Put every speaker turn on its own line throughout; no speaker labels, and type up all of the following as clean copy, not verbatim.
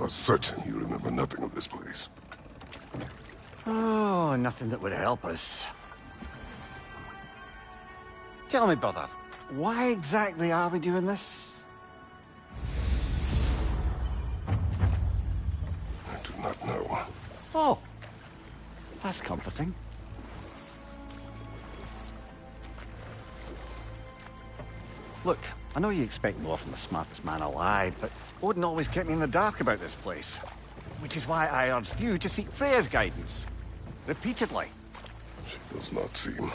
are certain you remember nothing of this place.
Oh, nothing that would help us. Tell me, brother, why exactly are we doing this?
I do not know.
Oh, that's comforting. Look, I know you expect more from the smartest man alive, but Odin always kept me in the dark about this place. Which is why I urged you to seek Freya's guidance. Repeatedly.
She does not seem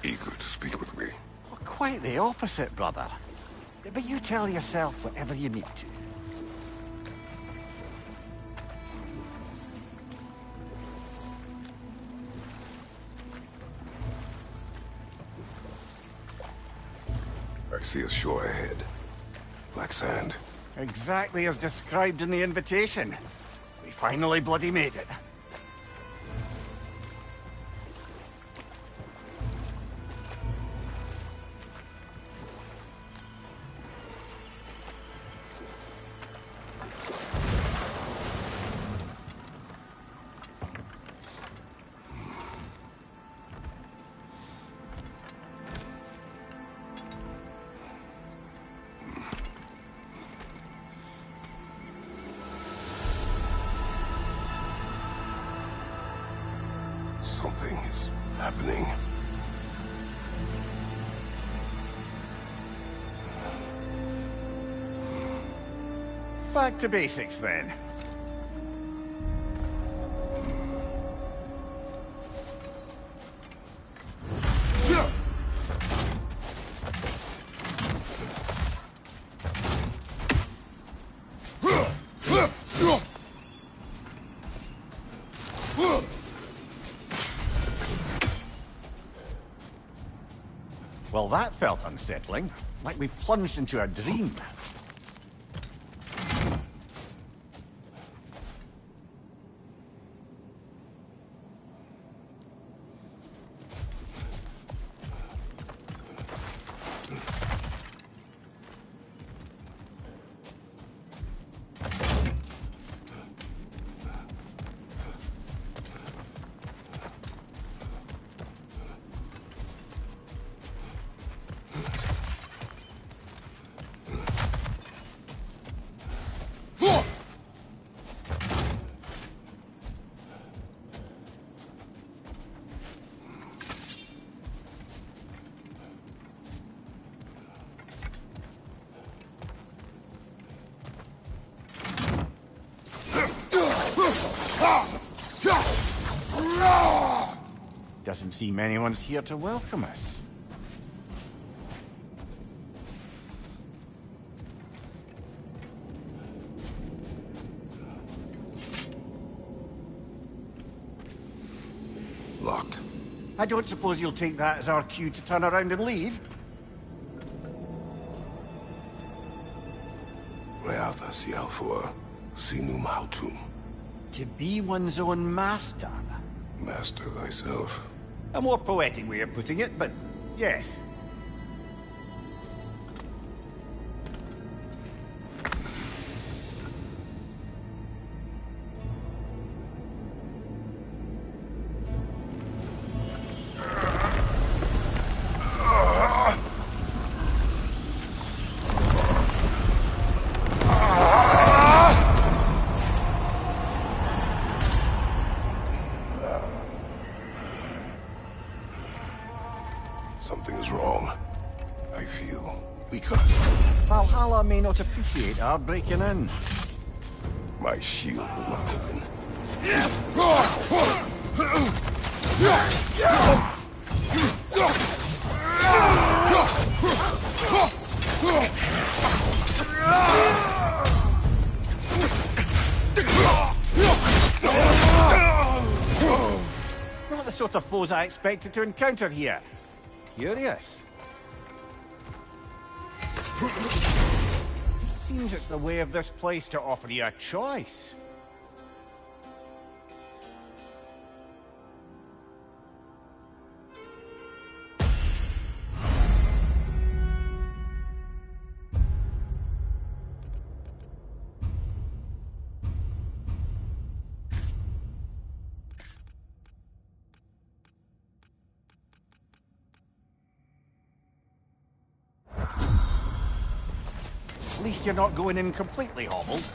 eager to speak with me.
Well, quite the opposite, brother. But you tell yourself whatever you need to.
I see a shore ahead. Black sand.
Exactly as described in the invitation. We finally bloody made it.
Something is happening.
Back to basics, then. Well, that felt unsettling. Like we've plunged into a dream. Doesn't seem anyone's here to welcome us.
Locked.
I don't suppose you'll take that as our cue to turn around and leave?
Reatha Sialfur, Sinum Hautum.
To be one's own master.
Master thyself.
A more poetic way of putting it, but yes.
Something is wrong. I feel weaker.
Valhalla may not appreciate our breaking in.
My shield will not open.
Not the sort of foes I expected to encounter here. Curious. Seems it's the way of this place to offer you a choice. least you're not going in completely hobbled.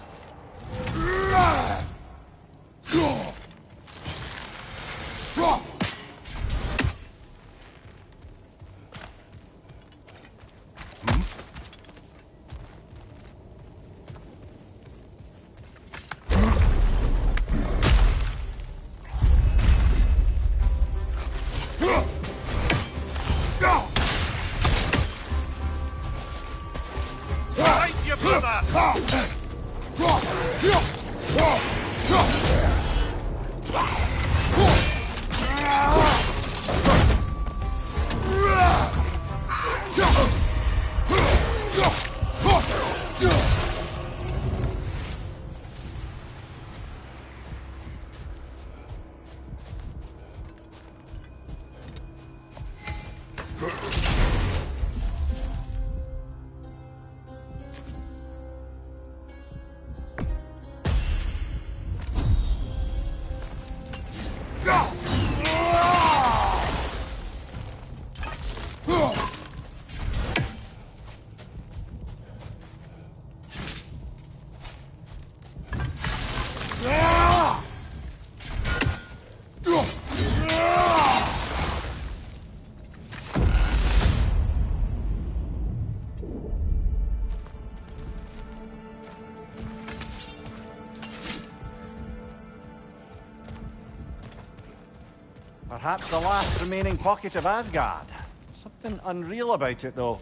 Perhaps the last remaining pocket of Asgard. Something unreal about it, though.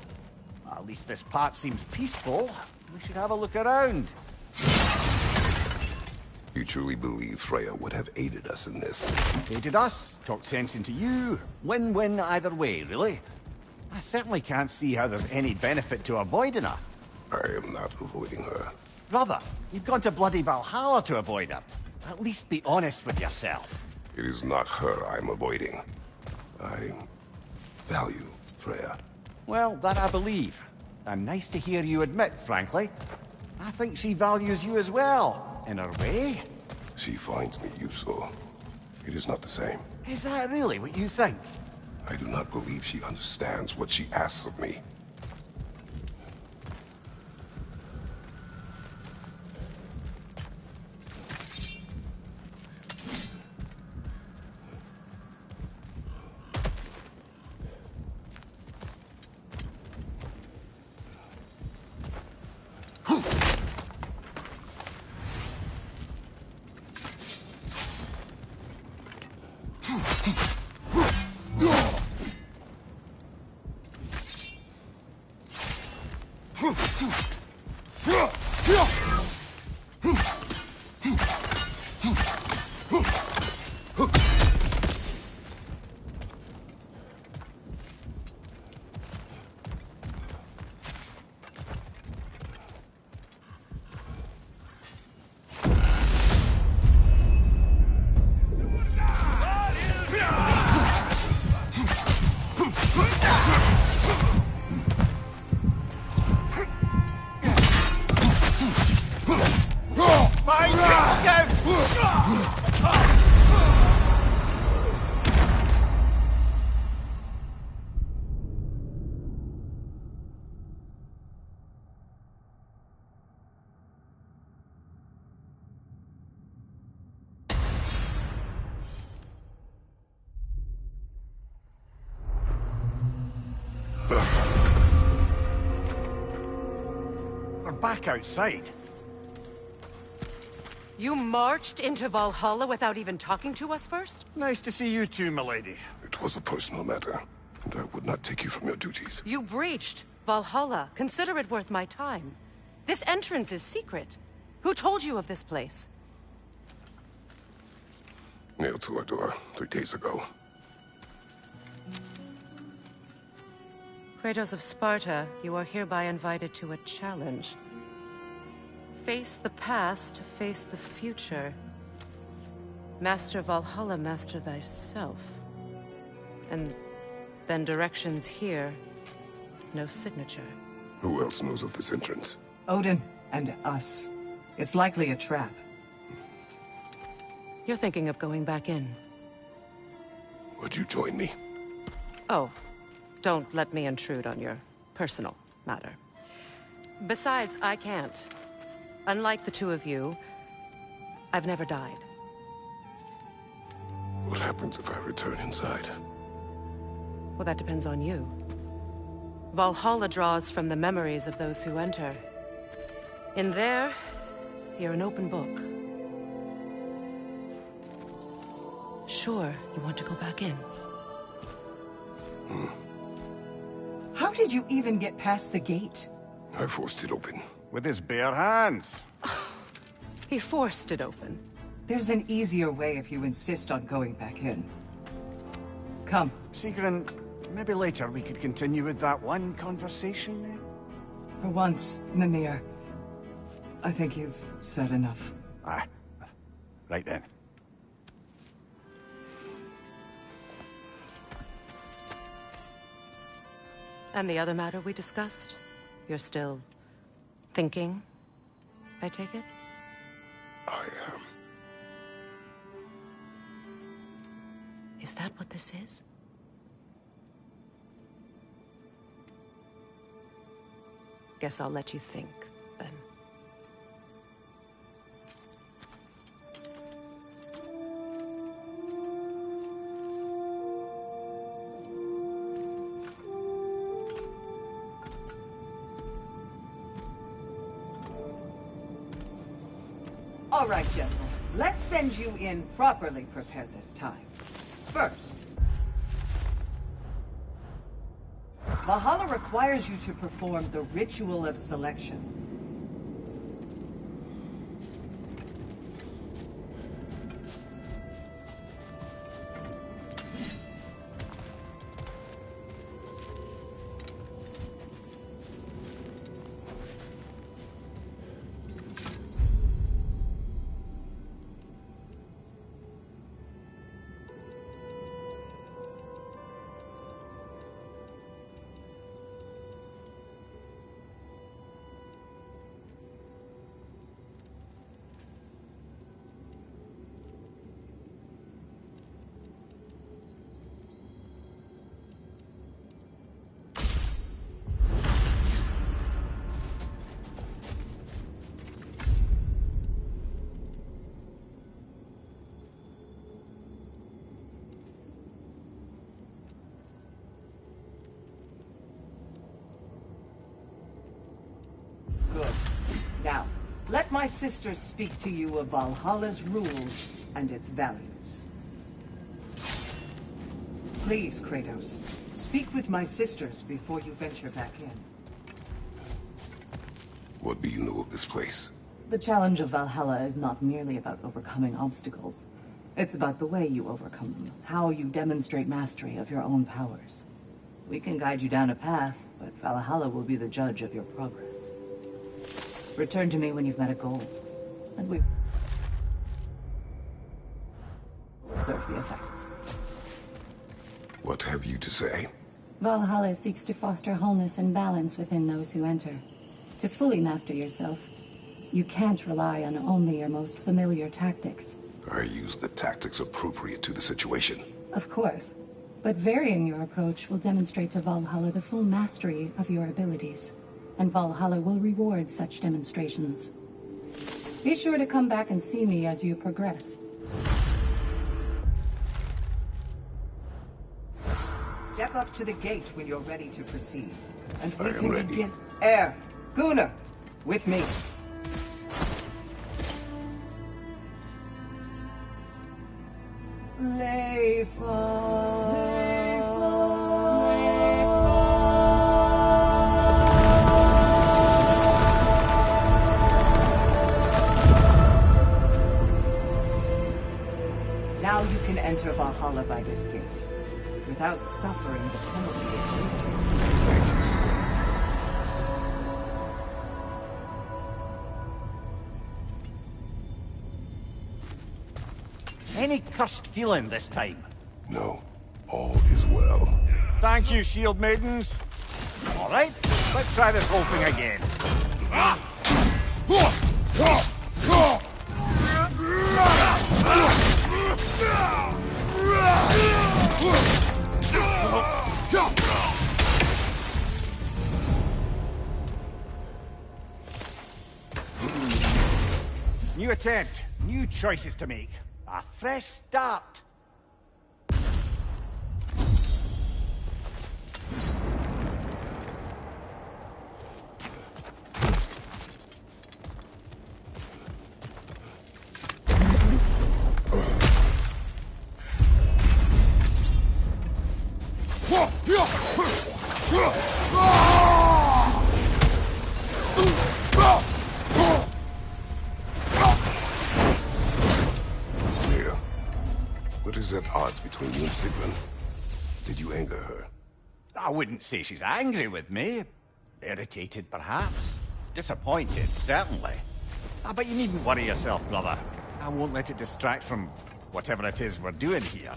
At least this part seems peaceful. We should have a look around.
You truly believe Freya would have aided us in this?
Aided us, talked sense into you. Win-win either way, really. I certainly can't see how there's any benefit to avoiding her.
I am not avoiding her.
Brother, you've gone to bloody Valhalla to avoid her. At least be honest with yourself.
It is not her I'm avoiding. I value Freya.
Well, that I believe. And nice to hear you admit, frankly. I think she values you as well, in her way.
She finds me useful. It is not the same.
Is that really what you think?
I do not believe she understands what she asks of me.
We're back outside.
You marched into Valhalla without even talking to us first?
Nice to see you too, milady.
It was a personal matter, and I would not take you from your duties.
You breached Valhalla. Consider it worth my time. This entrance is secret. Who told you of this place?
Nailed to our door 3 days ago.
Kratos of Sparta, you are hereby invited to a challenge. Face the past, face the future. Master Valhalla, master thyself. And then directions here, no signature.
Who else knows of this entrance?
Odin and us. It's likely a trap.
You're thinking of going back in.
Would you join me?
Oh, don't let me intrude on your personal matter. Besides, I can't. Unlike the two of you, I've never died.
What happens if I return inside?
Well, that depends on you. Valhalla draws from the memories of those who enter. In there, you're an open book. Sure, you want to go back in?
How did you even get past the gate?
I forced it open.
With his bare hands.
He forced it open.
There's an easier way if you insist on going back in. Come.
Sigrun, maybe later we could continue with that one conversation, eh?
For once, Mimir, I think you've said enough.
Ah, right then.
And the other matter we discussed? You're still thinking, I take it?
I am.
Is that what this is? Guess I'll let you think, then.
All right, General. Let's send you in properly prepared this time. First, Valhalla requires you to perform the ritual of selection. Good. Now, let my sisters speak to you of Valhalla's rules and its values. Please, Kratos, speak with my sisters before you venture back in.
What do you know of this place?
The challenge of Valhalla is not merely about overcoming obstacles. It's about the way you overcome them, how you demonstrate mastery of your own powers. We can guide you down a path, but Valhalla will be the judge of your progress. Return to me when you've met a goal, and we observe the effects.
What have you to say?
Valhalla seeks to foster wholeness and balance within those who enter. To fully master yourself, you can't rely on only your most familiar tactics.
I use the tactics appropriate to the situation.
Of course, but varying your approach will demonstrate to Valhalla the full mastery of your abilities, and Valhalla will reward such demonstrations. Be sure to come back and see me as you progress.
Step up to the gate when you're ready to proceed, and we
I am
can
ready.
begin. Gunnar, with me. Now you can enter Valhalla by this gate, without suffering the penalty of nature.
Thank you, Sigrun.
Any cursed feeling this time?
No, all is well.
Thank you, shield maidens. All right, let's try this whole thing again. attempt. New choices to make. A fresh start.
What is at odds between you and Sigmund? Did you anger her?
I wouldn't say she's angry with me. Irritated, perhaps. Disappointed, certainly. But you needn't worry yourself, brother. I won't let it distract from whatever it is we're doing here.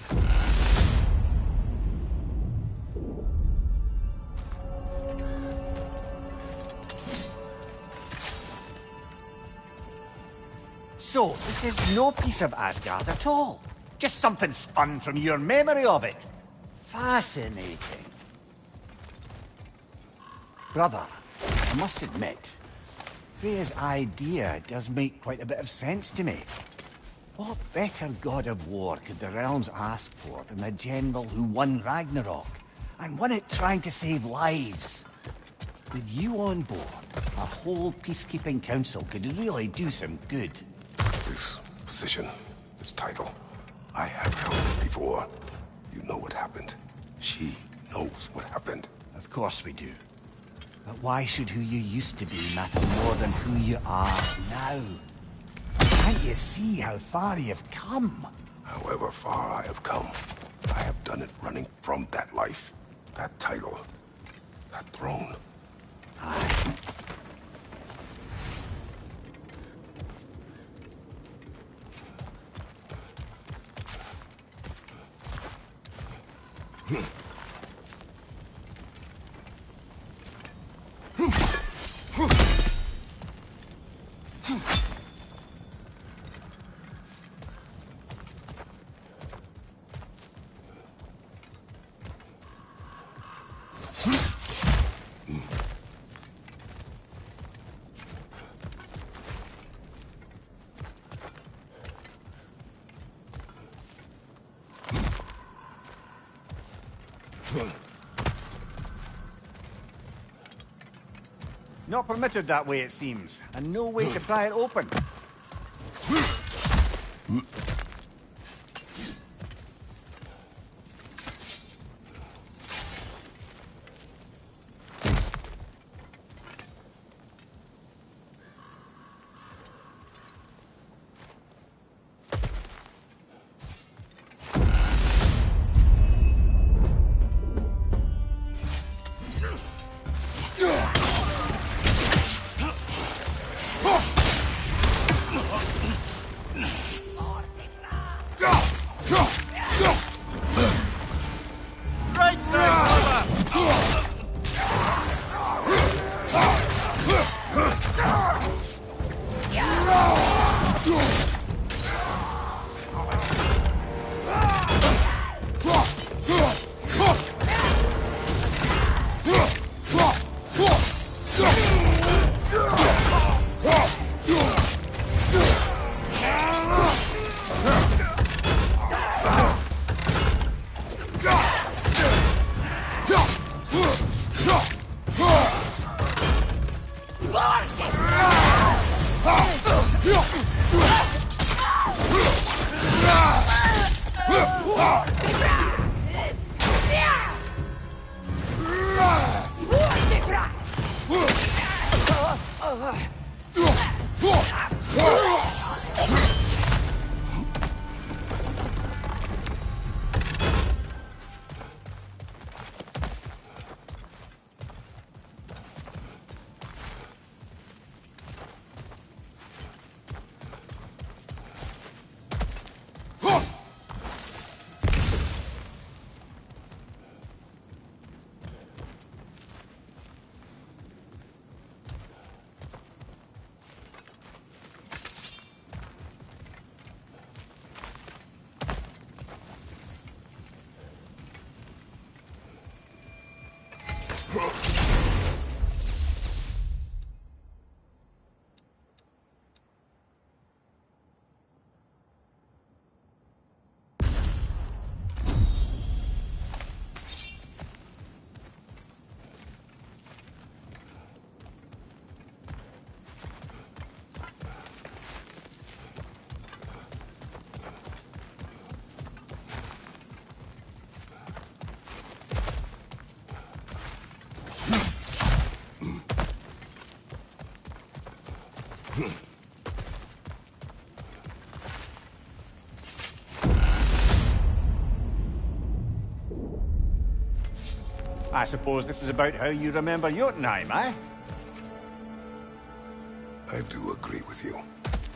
So, this is no piece of Asgard at all. Just something spun from your memory of it. Fascinating. Brother, I must admit, Freya's idea does make quite a bit of sense to me. What better god of war could the realms ask for than the general who won Ragnarok, and won it trying to save lives? With you on board, a whole peacekeeping council could really do some good.
This position, this title, I have held it before. You know what happened. She knows what happened.
Of course we do. But why should who you used to be matter more than who you are now? Can't you see how far you've come?
However far I have come, I have done it running from that life, that title, that throne.
Aye. Not permitted that way, it seems, and no way to pry it open. I suppose this is about how you remember Jotunheim, eh?
I do agree with you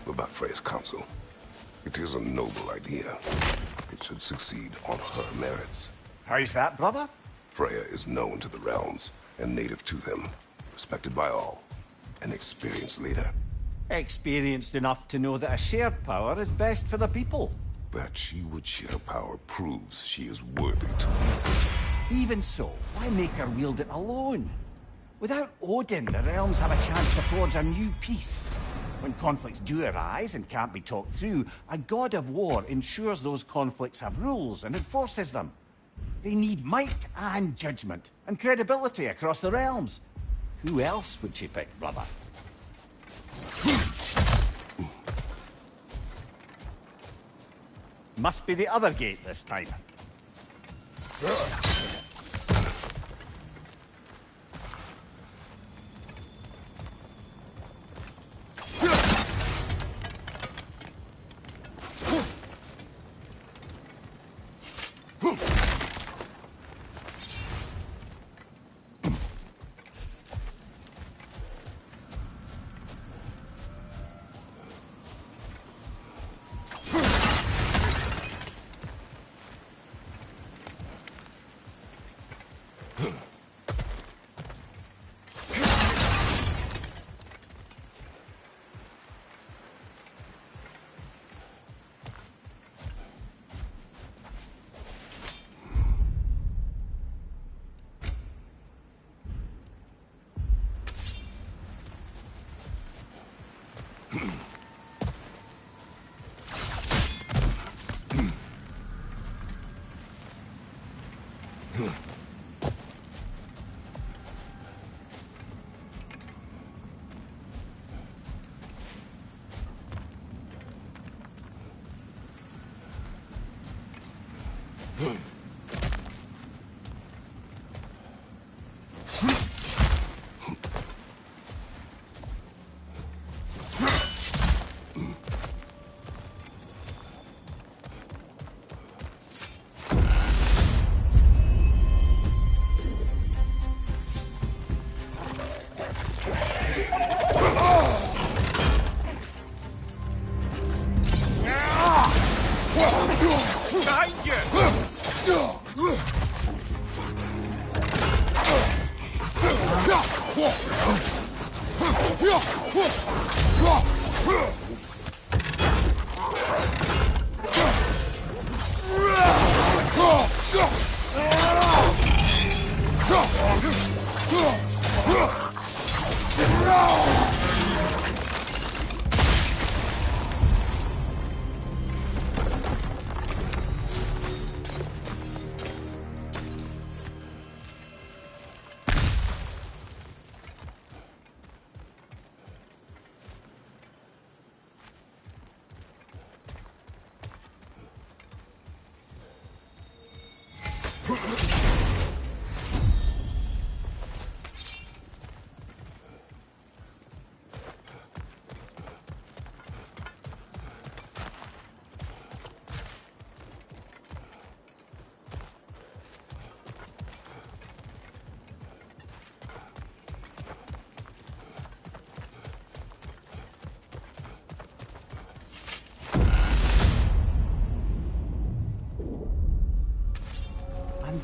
about Freya's council. It is a noble idea. It should succeed on her merits.
How's that, brother?
Freya is known to the realms and native to them, respected by all, an experienced leader.
Experienced enough to know that a shared power is best for the people.
That she would share power proves she is worthy to lead.
Even so, why make her wield it alone? Without Odin, the realms have a chance to forge a new peace. When conflicts do arise and can't be talked through, a god of war ensures those conflicts have rules and enforces them. They need might and judgment, and credibility across the realms. Who else would she pick, brother? Must be the other gate this time.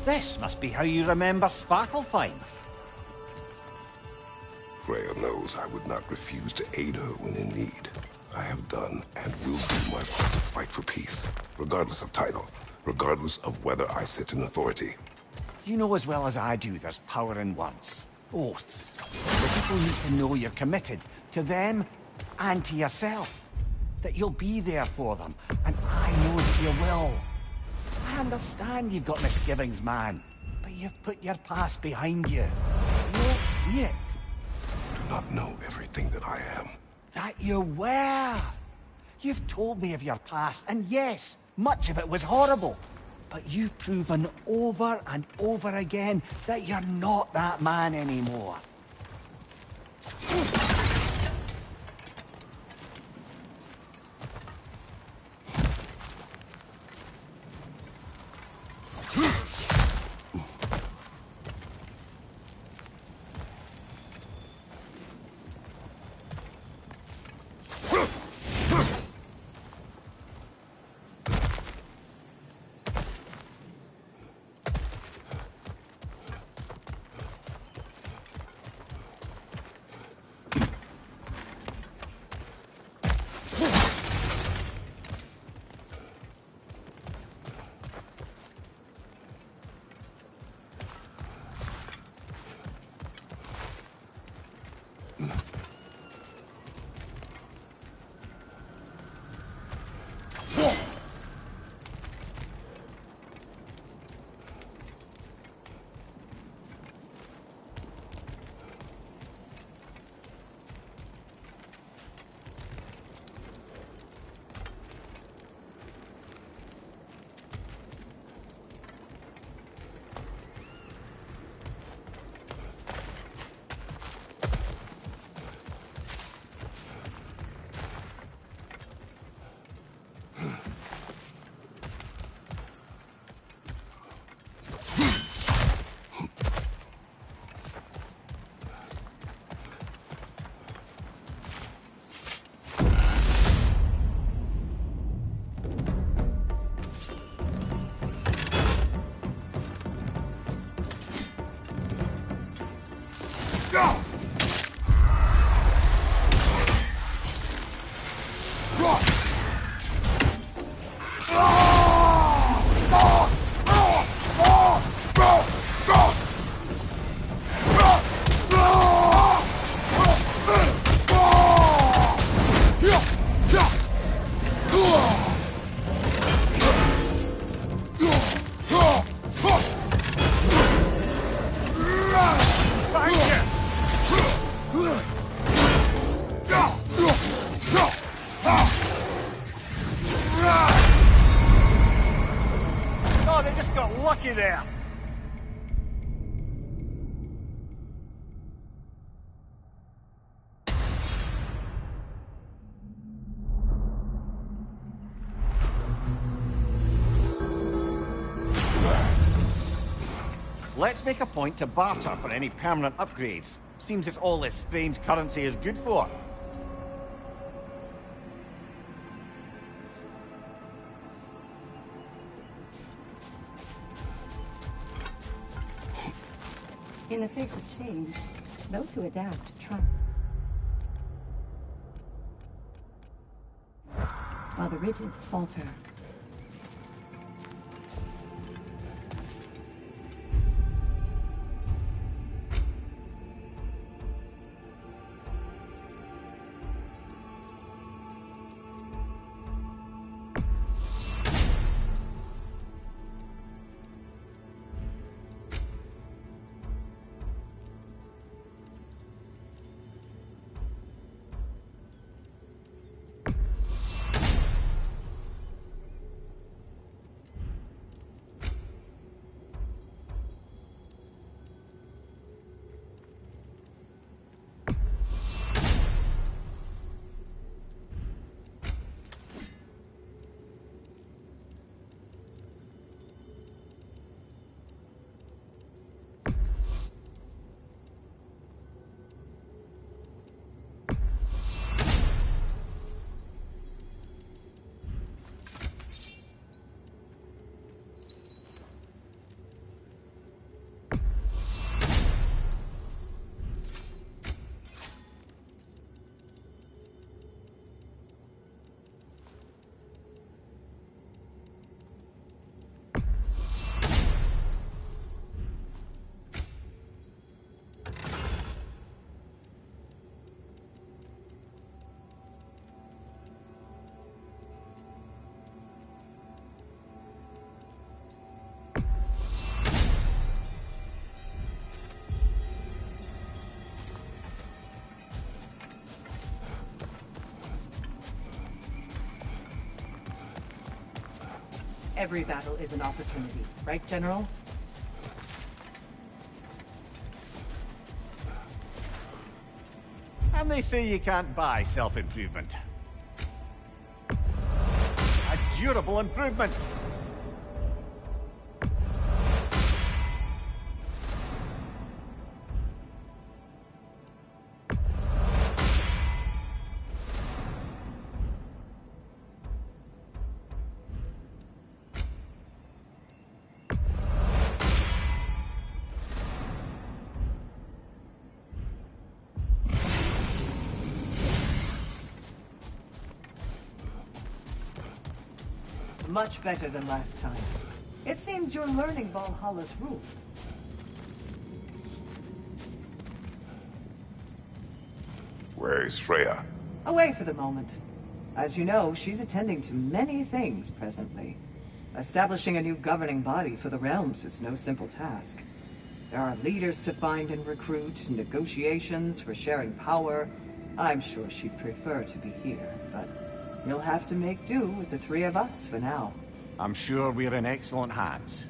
This must be how you remember Sparklefine.
Freya knows I would not refuse to aid her when in need. I have done and will do my part to fight for peace, regardless of title, regardless of whether I sit in authority.
You know as well as I do there's power in words. Oaths. The people need to know you're committed to them and to yourself. That you'll be there for them, and I know that you will. I understand you've got misgivings, man, but you've put your past behind you. You don't see it.
You do not know everything that I am.
That you were. You've told me of your past, and yes, much of it was horrible. But you've proven over and over again that you're not that man anymore. Let's make a point to barter for any permanent upgrades. Seems it's all this strange currency is good for.
In the face of change, those who adapt try. While the rigid falter. Every battle is an opportunity, right, General?
And they say you can't buy self-improvement. A durable improvement!
Much better than last time. It seems you're learning Valhalla's rules.
Where is Freya?
Away for the moment. As you know, she's attending to many things presently. Establishing a new governing body for the realms is no simple task. There are leaders to find and recruit, negotiations for sharing power. I'm sure she'd prefer to be here, but you'll have to make do with the three of us for now.
I'm sure we're in excellent hands.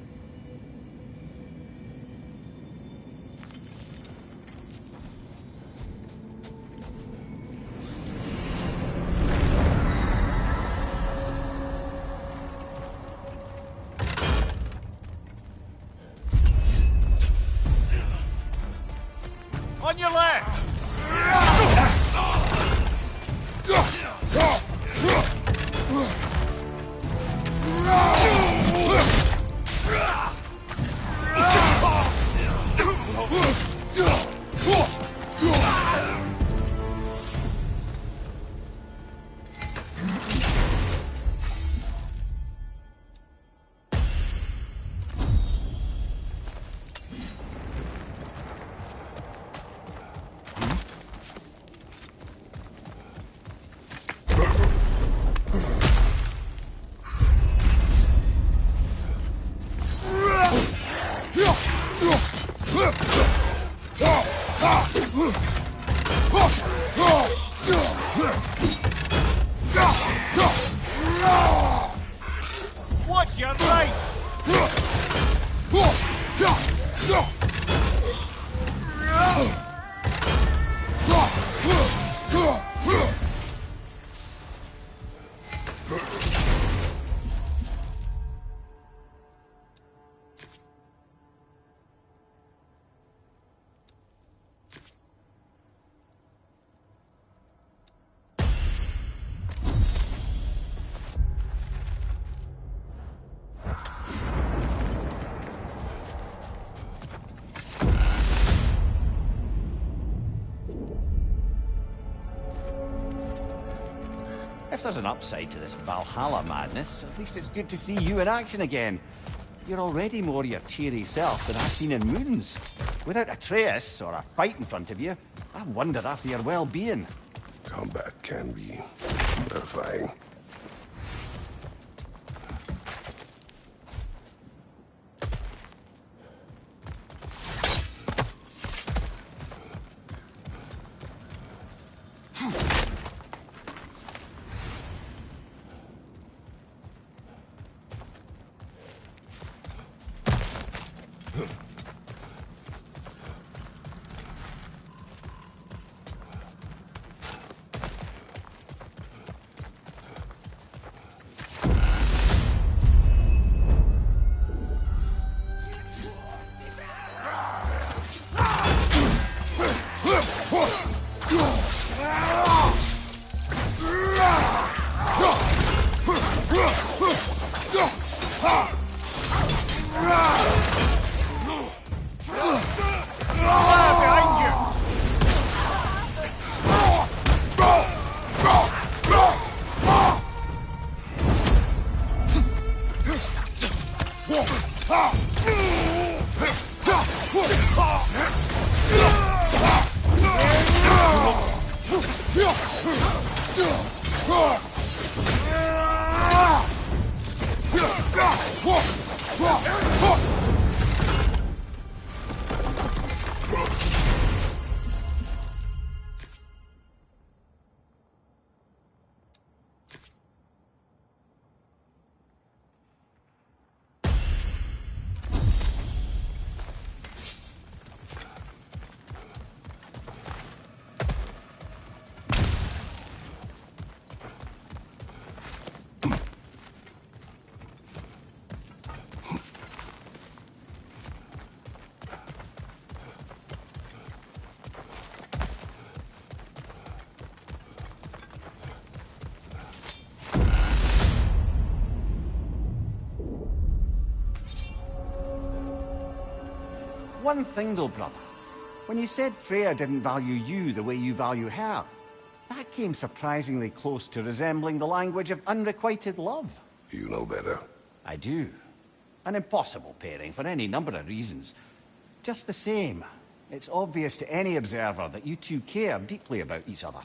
On your left! Watch your right! if there's an upside to this Valhalla madness, at least it's good to see you in action again. You're already more your cheery self than I've seen in moons. Without Atreus or a fight in front of you, I wonder after your well-being.
Combat can be terrifying.
One thing though, brother. When you said Freya didn't value you the way you value her, that came surprisingly close to resembling the language of unrequited love.
You know better.
I do. An impossible pairing for any number of reasons. Just the same, it's obvious to any observer that you two care deeply about each other.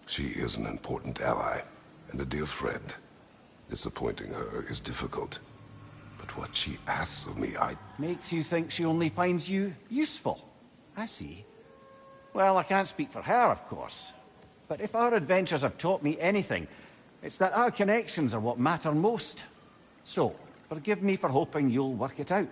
She is an important ally and a dear friend. Disappointing her is difficult. But what she asks of me,
Makes you think she only finds you useful. I see. Well, I can't speak for her, of course. But if our adventures have taught me anything, it's that our connections are what matter most. So, forgive me for hoping you'll work it out.